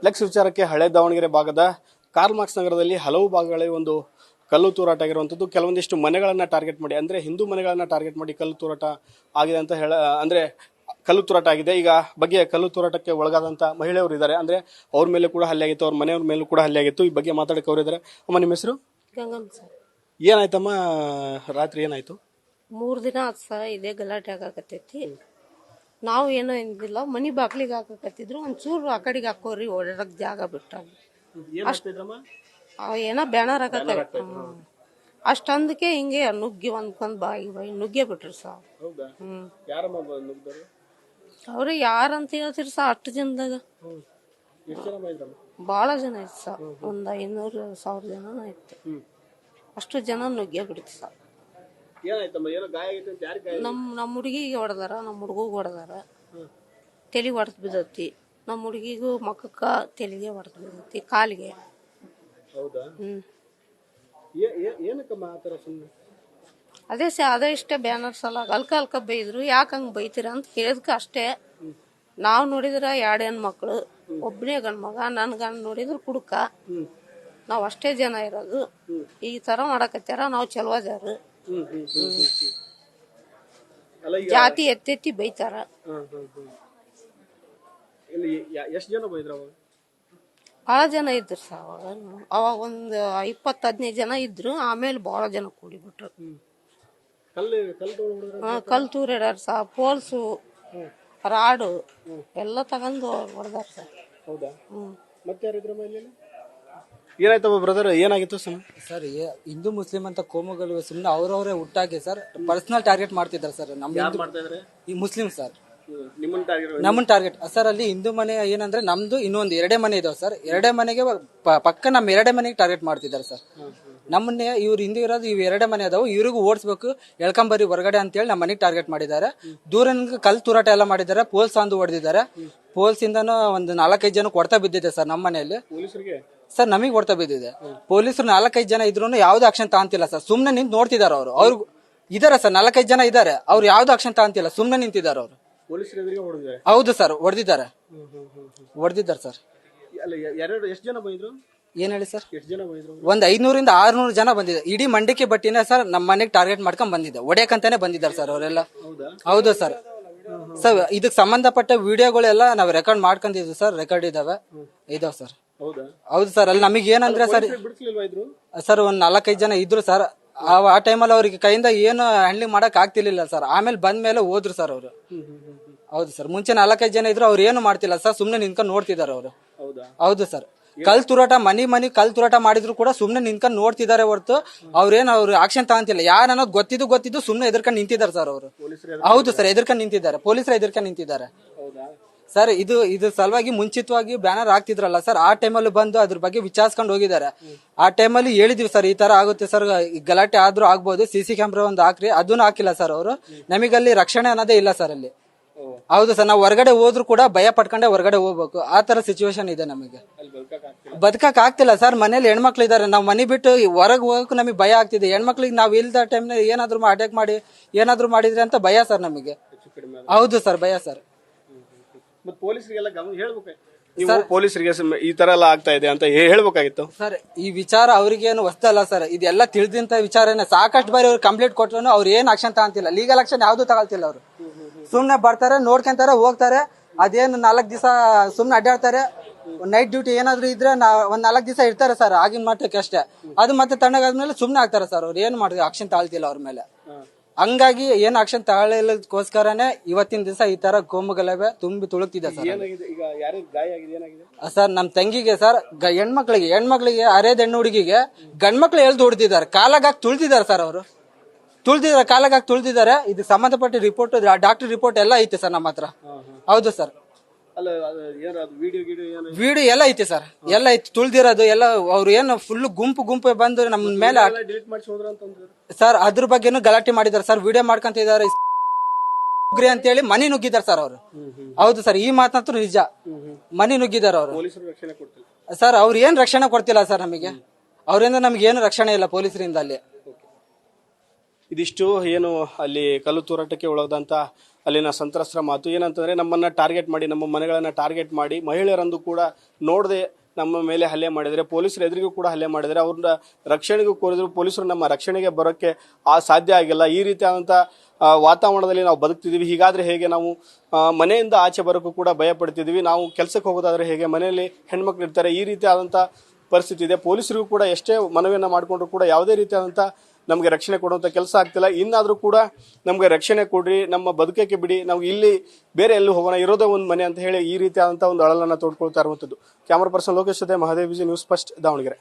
ಲೆಕ್ಸ್ ವಿಚಾರಕ್ಕೆ ಹಳೆ ದಾವಣಗೆರೆ ಭಾಗದ ಕಾರ್ಲ್ ಮಾರ್ಕ್ಸ್ ನಗರದಲ್ಲಿ ಹಲವು ಭಾಗಗಳಲ್ಲಿ ಒಂದು ಕಲ್ಲು ತೂರಾಟ ಆಗಿರುವಂಥದ್ದು. ಕೆಲವೊಂದಿಷ್ಟು ಮನೆಗಳನ್ನ ಟಾರ್ಗೆಟ್ ಮಾಡಿ, ಅಂದ್ರೆ ಹಿಂದೂ ಮನೆಗಳನ್ನ ಟಾರ್ಗೆಟ್ ಮಾಡಿ ಕಲ್ಲು ತೂರಾಟ ಆಗಿದೆ ಅಂತ ಅಂದ್ರೆ ಕಲ್ಲು ತೂರಾಟ ಆಗಿದೆ. ಈಗ ಬಗ್ಗೆ ಕಲ್ಲು ತೂರಾಟಕ್ಕೆ ಒಳಗಾದಂತ ಮಹಿಳೆಯವರು ಇದ್ದಾರೆ. ಅಂದ್ರೆ ಅವ್ರ ಮೇಲೆ ಕೂಡ ಹಲ್ಲೆ ಆಗಿತ್ತು, ಅವ್ರ ಮನೆಯವ್ರ ಮೇಲೂ ಕೂಡ ಹಲ್ಲೆ ಆಗಿತ್ತು. ಈ ಬಗ್ಗೆ ಮಾತಾಡಕ್ಕೆ ಅವರು ಇದ್ದಾರೆ. ಅಮ್ಮ, ನಿಮ್ಮ ಹೆಸರು? ಗಂಗಮ್ಮ ಸರ್. ಏನಾಯ್ತಮ್ಮ, ರಾತ್ರಿ ಏನಾಯ್ತು? 3 ದಿನ ಆತ್ ಸರ್, ಇದೇ ಗಲಾಟೆ ಆಗಾಕತ್ತೈತಿ. ನಾವು ಏನೋ ಏನಿಲ್ಲ, ಮನಿ ಬಾಗ್ಲಿಗೆ ಹಾಕಕತ್ತಿದ್ರು. ಒಂಚೂರು ಆ ಕಡೆಗೆ ಹಾಕೋರಿ, ಓಡಾಡಕ್ ಜಾಗ ಬಿಟ್ಟ ಏನೋ ಬ್ಯಾನರ್ ಹಾಕತ್ತ. ಅಷ್ಟಂದಕ್ಕೆ ಹಿಂಗೆ ನುಗ್ಗಿ ಒಂದ್ಕೊಂದ್ ಬಾಯಿ ನುಗ್ಗೆ ಬಿಟ್ರಿ ಸರ್. ಅವ್ರು ಯಾರಂತ ಹೇಳ್ತಿರಿ ಸರ್, 8 ಜನದಾಗ ಬಾಳ ಜನ ಐತಿ ಸರ್. 500-1000 ಜನ ಐತಿ. ಅಷ್ಟು ಜನ ನುಗ್ಗೆ ಬಿಡ್ತಿ ಸರ್. ನಮ್ಮ ಹುಡುಗಿಗೆ ಹೊಡೆದಾರ, ನಮ್ಮ ಹುಡುಗಿಗೆ ಹೊಡೆದಾರ. ತಲೆ ಹೊಡೆದ್ ಬಿದ್ದತಿ. ನಮ್ಮ ಹುಡುಗಿಗೂ ಮಕ್ಕಕ್ಕ ತಲೆಗೆ ಹೊಡೆದ್ ಬಿದ್ದತಿ, ಕಾಲಿಗೆ. ಅದೇ ಅದೇ ಇಷ್ಟೇ ಬ್ಯಾನರ್ ಸಲ ಅಲ್ಕ ಬೈದ್ರು. ಯಾಕೆ ಹಂಗೆ ಬೈತೀರ ಅಂತ ಹೇಳಿದ್ಕ ಅಷ್ಟೇ. ನಾವು ನೋಡಿದ್ರ 2 ಹೆಣ್ಮಕ್ಳು, ಒಬ್ಬನೇ ಗಂಡ ಮಗ. ನನ್ನ ಗಂಡ ನೋಡಿದ್ರು ಕುಡುಕ. ನಾವ್ ಅಷ್ಟೇ ಜನ ಇರೋದು. ಈ ತರ ಮಾಡಕತ್ತಾರ. ನಾವು ಚಲೋ ಅದಾರ. ಜಾತಿ ಎತ್ತೆತ್ತಿ ಬೈತಾರ. ಬಹಳ ಜನ ಇದ್ರು ಸರ್ ಅವಾಗ ಒಂದು 20-15 ಜನ ಇದ್ರು. ಆಮೇಲೆ ಬಹಳ ಜನ ಕೂಡಿಬಿಟ್ರು. ಕಲ್ ತೂರಾಡ್ಯಾರ ಸರ್. ಪೋಲ್ಸು, ರಾಡು ಎಲ್ಲ ತಗೊಂಡು ಹೊಡೆದಾರ ಸರ್. ಏನಾಯ್ತಮ್ಮ ಬ್ರದರ್, ಏನಾಗಿತ್ತು ಸರ್? ಹಿಂದೂ ಮುಸ್ಲಿಂ ಅಂತ ಕೋಮುಗಳು ಸುಮ್ಮನೆ ಅವ್ರವ್ರೆ ಹುಟ್ಟಾಗಿ ಸರ್ ಪರ್ಸನಲ್ ಟಾರ್ಗೆಟ್ ಮಾಡ್ತಿದ್ದಾರೆ ಸರ್. ಈ ಮುಸ್ಲಿಂ ಸರ್ ನಮ್ಮನ್ ಟಾರ್ಗೆಟ್ ಸರ್. ಅಲ್ಲಿ ಹಿಂದೂ ಮನೆ ಏನಂದ್ರೆ ನಮ್ದು ಇನ್ನೊಂದು 2 ಮನೆ ಇದಾವೆ ಸರ್. 2 ಮನೆಗೆ ಪಕ್ಕ ನಮ್ 2 ಮನೆಗೆ ಟಾರ್ಗೆಟ್ ಮಾಡ್ತಿದ್ದಾರೆ ಸರ್. ನಮ್ಮನ್ನೇ ಇವ್ರು ಹಿಂದೂ ಇರೋದು ಇವ್ 2 ಮನೆ ಅದಾವು, ಇವ್ರಿಗೂ ಓಡಿಸ್ಬೇಕು, ಎಳ್ಕೊಂಬರಿ ಹೊರಗಡೆ ಅಂತ ಹೇಳಿ ನಮ್ಮ ಮನೆಗೆ ಟಾರ್ಗೆಟ್ ಮಾಡಿದ್ದಾರೆ. ದೂರನಿಗೆ ಕಲ್ ತೂರಾಟ ಎಲ್ಲ ಮಾಡಿದ್ದಾರೆ. ಪೋಲ್ಸ್ ಅಂದು ಹೊಡೆದಿದ್ದಾರೆ. ಪೋಲ್ಸ್ ಇಂದನೂ ಒಂದು 4-5 ಜನ ಕೊಡ್ತಾ ಬಿದ್ದಿದೆ ಸರ್ ನಮ್ಮ ಮನೆಯಲ್ಲಿ. ಸರ್ ನಮಗ್ ಹೊಡ್ತಾ ಬಿದ್ದಿದೆ. ಪೊಲೀಸರು 4-5 ಜನ ಇದ್ರು ಯಾವ್ದು ಆಕ್ಷನ್ ತಗೊಂತಿಲ್ಲ ಸರ್. ಸುಮ್ನೆ ನಿಂತು ನೋಡ್ತಿದಾರ ಅವ್ರು. ಅವ್ರು ಇದಾರೆ ಸರ್, 4-5 ಜನ ಇದಾರೆ. ಅವ್ರು ಯಾವ್ದು ಆಕ್ಷನ್ ತಗೊಂತಿಲ್ಲ, ಸುಮ್ನೆ ನಿಂತಿದ್ದಾರೆ ಅವ್ರು. ಹೌದು ಸರ್, ಹೊಡೆದಿದ್ದಾರೆ ಸರ್. ಏನ್ ಹೇಳಿ ಸರ್? ಒಂದ್ 500-600 ಜನ ಬಂದಿದೆ. ಇಡೀ ಮಂಡಿಕೆ ಬಟ್ಟಿನ ಸರ್ ನಮ್ಮ ಮನೆಗೆ ಟಾರ್ಗೆಟ್ ಮಾಡ್ಕೊಂಡ್ ಬಂದಿದೆ. ಹೊಡೆಯಕಂತಾನೆ ಬಂದಿದ್ದಾರೆ ಸರ್ ಅವರೆಲ್ಲ. ಹೌದು ಸರ್. ಸರ್ ಇದಕ್ ಸಂಬಂಧಪಟ್ಟ ವಿಡಿಯೋಗಳೆಲ್ಲ ನಾವ್ ರೆಕಾರ್ಡ್ ಮಾಡ್ಕೊಂಡಿದ್ವಿ ಸರ್. ರೆಕಾರ್ಡ್ ಇದಾವೆ ಸರ್. ಹೌದು ಸರ್. ಅಲ್ಲಿ ನಮಗ್ ಏನಂದ್ರೆ ಸರ್ ಒಂದ್ 4-5 ಜನ ಇದ್ರು ಸರ್. ಆ ಟೈಮಲ್ಲಿ ಅವ್ರಿಗೆ ಕೈಯಿಂದ ಏನು ಹ್ಯಾಂಡ್ಲಿಂಗ್ ಮಾಡಕ್ ಆಗ್ತಿರ್ಲಿಲ್ಲ ಸರ್. ಆಮೇಲೆ ಬಂದ ಮೇಲೆ ಹೋದ್ರು ಸರ್ ಅವರು. ಹೌದು ಸರ್. ಮುಂಚೆ 4-5 ಜನ ಇದ್ರು, ಅವ್ರು ಏನು ಮಾಡ್ತಿಲ್ಲ ಸರ್, ಸುಮ್ನೆ ನಿಂತ್ಕೊಂಡು ನೋಡ್ತಿದಾರೆ ಅವರು. ಹೌದು ಸರ್. ಕಲ್ ತೂರಾಟ ಮನಿ ಕಲ್ ತೂರಾಟ ಮಾಡಿದ್ರು ಕೂಡ ಸುಮ್ನೆ ನಿಂತ್ಕೊಂಡು ನೋಡ್ತಿದ್ದಾರೆ ಹೊರತು ಅವ್ರು ಆಕ್ಷನ್ ತಗೊಂತಿಲ್ಲ. ಯಾರನ್ನೋದು ಗೊತ್ತಿದ್ದು ಸುಮ್ನೆ ಎದುರ್ಕೊಂಡು ನಿಂತಿದ್ದಾರೆ ಸರ್ ಅವರು. ಹೌದು ಸರ್, ಎದುರ್ಕೊಂಡು ನಿಂತಿದ್ದಾರೆ. ಪೊಲೀಸರು ಎದುರ್ಕೊಂಡು ನಿಂತಿದ್ದಾರೆ ಸರ್. ಇದು ಸಲುವಾಗಿ ಮುಂಚಿತವಾಗಿ ಬ್ಯಾನರ್ ಹಾಕ್ತಿದ್ರಲ್ಲ ಸರ್, ಆ ಟೈಮಲ್ಲಿ ಬಂದು ಅದ್ರ ಬಗ್ಗೆ ವಿಚಾರಿಸ್ಕೊಂಡು ಹೋಗಿದ್ದಾರೆ. ಆ ಟೈಮಲ್ಲಿ ಹೇಳಿದ್ವಿ ಸರ್, ಈ ತರ ಆಗುತ್ತೆ ಸರ್, ಗಲಾಟೆ ಆದ್ರೂ ಆಗ್ಬೋದು, CC ಕ್ಯಾಮ್ರಾ ಒಂದು ಹಾಕ್ರಿ. ಅದನ್ನು ಹಾಕಿಲ್ಲ ಸರ್ ಅವರು. ನಮಗಲ್ಲಿ ರಕ್ಷಣೆ ಅನ್ನೋದೇ ಇಲ್ಲ ಸರ್ ಅಲ್ಲಿ. ಹೌದು ಸರ್. ನಾವು ಹೊರಗಡೆ ಹೋದ್ರು ಕೂಡ ಭಯ ಪಟ್ಕೊಂಡೆ ಹೊರಗಡೆ ಹೋಗ್ಬೇಕು. ಆ ತರ ಸಿಚುವೇಶನ್ ಇದೆ ನಮಗೆ. ಬದುಕಕ್ ಆಗ್ತಿಲ್ಲ ಸರ್. ಮನೇಲಿ ಹೆಣ್ಮಕ್ಳು ಇದಾರೆ. ನಾವ್ ಮನೆ ಬಿಟ್ಟು ಹೊರಗೆ ಹೋಗಕ್ ನಮಗೆ ಭಯ ಆಗ್ತಿದೆ. ಹೆಣ್ಮಕ್ಳಿಗೆ ನಾವ್ ಇಲ್ದ ಟೈಮ್ನ ಏನಾದ್ರು ಅಟ್ಯಾಕ್ ಮಾಡಿ ಏನಾದ್ರು ಮಾಡಿದ್ರೆ ಅಂತ ಭಯ ಸರ್ ನಮಗೆ. ಹೌದು ಸರ್, ಭಯ ಸರ್. ಪೊಲೀಸರಿಗೆ ಈ ತರ ಎಲ್ಲ ಆಗ್ತಾ ಇದೆ ಅಂತ ಹೇಳ್ಬೇಕಾಗಿತ್ತು ಸರ್. ಈ ವಿಚಾರ ಅವ್ರಿಗೇನು ಹೊಸದಲ್ಲ ಸರ್. ಇದೆಲ್ಲ ತಿಳಿದಂತ ವಿಚಾರನೇ. ಸಾಕಷ್ಟು ಬಾರಿ ಅವ್ರು ಕಂಪ್ಲೇಂಟ್ ಕೊಟ್ಟರು ಅವ್ರು ಏನ್ ಆಕ್ಷನ್ ತಗೊಂತಿಲ್ಲ. ಲೀಗಲ್ ಆಕ್ಷನ್ ಯಾವ್ದು ತಗೊಳ್ತಿಲ್ಲ ಅವರು. ಸುಮ್ನೆ ಬರ್ತಾರೆ, ನೋಡ್ಕೊಂತಾರೆ, ಹೋಗ್ತಾರೆ. ಅದೇನು 4 ದಿವಸ ಸುಮ್ನೆ ಅಡ್ಡಾಡ್ತಾರೆ. ನೈಟ್ ಡ್ಯೂಟಿ ಏನಾದ್ರು ಇದ್ರೆ ಒಂದ್ 4 ದಿವಸ ಇರ್ತಾರೆ ಸರ್, ಆಗಿನ ಮಟ್ಟಕ್ಕೆ ಅಷ್ಟೇ. ಅದು ಮತ್ತೆ ತಣ್ಣಗಾದ್ಮೇಲೆ ಸುಮ್ನೆ ಆಗ್ತಾರೆ ಸರ್. ಅವ್ರು ಏನ್ ಮಾಡಿದ್ರು ಆಕ್ಷನ್ ತಗೊಳ್ತಿಲ್ಲ ಅವ್ರ ಮೇಲೆ. ಹಂಗಾಗಿ ಏನ್ ಆಕ್ಷನ್ ತಗೊಳ್ಳೋದಕ್ಕೋಸ್ಕರನೇ ಇವತ್ತಿನ ದಿವಸ ಈ ತರ ಕೋಮುಗಲಭೆ ತುಂಬಿ ತುಳುಕ್ತಿದೆ ಸರ್. ಸರ್ ನಮ್ ತಂಗಿಗೆ ಸರ್, ಹೆಣ್ಮಕ್ಳಿಗೆ ಅರೇದ್ ಹೆಣ್ಣು ಹುಡುಗಿಗೆ ಗಂಡ್ಮಕ್ಳು ಎಳ್ದು ಹೊಡೆದಿದ್ದಾರೆ. ಕಾಲಾಗ ತುಳ್ತಿದ್ದಾರೆ ಸರ್. ಅವರು ಕಾಲಾಗ ತುಳ್ತಿದ್ದಾರೆ. ಇದಕ್ಕೆ ಸಂಬಂಧಪಟ್ಟ ರಿಪೋರ್ಟ್, ಡಾಕ್ಟರ್ ರಿಪೋರ್ಟ್ ಎಲ್ಲ ಐತೆ ಸರ್ ನಮ್ಮ ಹತ್ರ. ಹೌದು ಸರ್. ವಿಡಿಯೋ ಎಲ್ಲ ಐತೆ ಸರ್. ಎಲ್ಲ ಐತಿ ತುಳ್ದಿರೋದು ಎಲ್ಲ. ಅವ್ರು ಏನು ಫುಲ್ ಗುಂಪು ಬಂದು ನಮ್ಮ ಮೇಲೆ ಸರ್ ಅದ್ರ ಬಗ್ಗೆನು ಗಲಾಟೆ ಮಾಡಿದಾರೆ ಸರ್. ವಿಡಿಯೋ ಮಾಡ್ಕೊಂತಿದ್ದಾರೆ ಅಂತ ಹೇಳಿ ಮನಿ ನುಗ್ಗಿದ್ದಾರೆ ಸರ್ ಅವರು. ಹೌದು ಸರ್, ಈ ಮಾತಂತೂ ನಿಜ. ಮನಿ ನುಗ್ಗಿದ್ದಾರೆ ಅವರು ಸರ್. ಅವ್ರು ಏನ್ ರಕ್ಷಣೆ ಕೊಡ್ತಿಲ್ಲ ಸರ್ ನಮಗೆ. ಅವರಿಂದ ನಮ್ಗೆ ಏನು ರಕ್ಷಣೆ ಇಲ್ಲ ಪೊಲೀಸರಿಂದ ಅಲ್ಲಿ. ಇದಿಷ್ಟು ಏನು ಅಲ್ಲಿ ಕಲ್ಲು ತೂರಾಟಕ್ಕೆ ಒಳಗಾದಂಥ ಅಲ್ಲಿನ ಸಂತ್ರಸ್ತರ ಮಾತು. ಏನಂತಂದರೆ ನಮ್ಮನ್ನು ಟಾರ್ಗೆಟ್ ಮಾಡಿ, ನಮ್ಮ ಮನೆಗಳನ್ನು ಟಾರ್ಗೆಟ್ ಮಾಡಿ, ಮಹಿಳೆಯರಂದು ಕೂಡ ನೋಡದೆ ನಮ್ಮ ಮೇಲೆ ಹಲ್ಲೆ ಮಾಡಿದರೆ, ಪೊಲೀಸರ ಎದುರಿಗೂ ಕೂಡ ಹಲ್ಲೆ ಮಾಡಿದರೆ, ಅವ್ರನ್ನ ರಕ್ಷಣೆಗೂ ಕೋರಿದ್ರು ಪೊಲೀಸರು ನಮ್ಮ ರಕ್ಷಣೆಗೆ ಬರೋಕ್ಕೆ ಸಾಧ್ಯ ಆಗಿಲ್ಲ. ಈ ರೀತಿಯಾದಂಥ ವಾತಾವರಣದಲ್ಲಿ ನಾವು ಬದುಕ್ತಿದ್ದೀವಿ. ಹೀಗಾದರೆ ಹೇಗೆ? ನಾವು ಮನೆಯಿಂದ ಆಚೆ ಬರೋಕ್ಕೂ ಕೂಡ ಭಯ ಪಡ್ತಿದ್ದೀವಿ. ನಾವು ಕೆಲಸಕ್ಕೆ ಹೋಗೋದಾದರೆ ಹೇಗೆ? ಮನೆಯಲ್ಲಿ ಹೆಣ್ಮಕ್ಳು ಇರ್ತಾರೆ. ಈ ರೀತಿಯಾದಂಥ ಪರಿಸ್ಥಿತಿ ಇದೆ. ಪೊಲೀಸರಿಗೂ ಕೂಡ ಎಷ್ಟೇ ಮನವಿಯನ್ನು ಮಾಡಿಕೊಂಡ್ರು ಕೂಡ ಯಾವುದೇ ರೀತಿಯಾದಂಥ ನಮಗೆ ರಕ್ಷಣೆ ಕೊಡುವಂಥ ಕೆಲಸ ಆಗ್ತಿಲ್ಲ. ಇನ್ನಾದರೂ ಕೂಡ ನಮಗೆ ರಕ್ಷಣೆ ಕೊಡ್ರಿ, ನಮ್ಮ ಬದುಕಕ್ಕೆ ಬಿಡಿ, ನಾವು ಇಲ್ಲಿ ಬೇರೆ ಎಲ್ಲೂ ಹೋಗೋಣ, ಇರೋದೇ ಒಂದು ಮನೆ ಅಂತ ಹೇಳಿ ಈ ರೀತಿಯಾದಂಥ ಒಂದು ಅಳಲನ್ನು ತೋಡ್ಕೊಳ್ತಾ ಇರುವಂಥದ್ದು. ಕ್ಯಾಮರಾ ಪರ್ಸನ್ ಲೋಕೇಶ್ ಜೊತೆ ಮಹಾದೇವ್ ವಿಜಯ್, ನ್ಯೂಸ್ ಫಸ್ಟ್, ದಾವಣಗೆರೆ.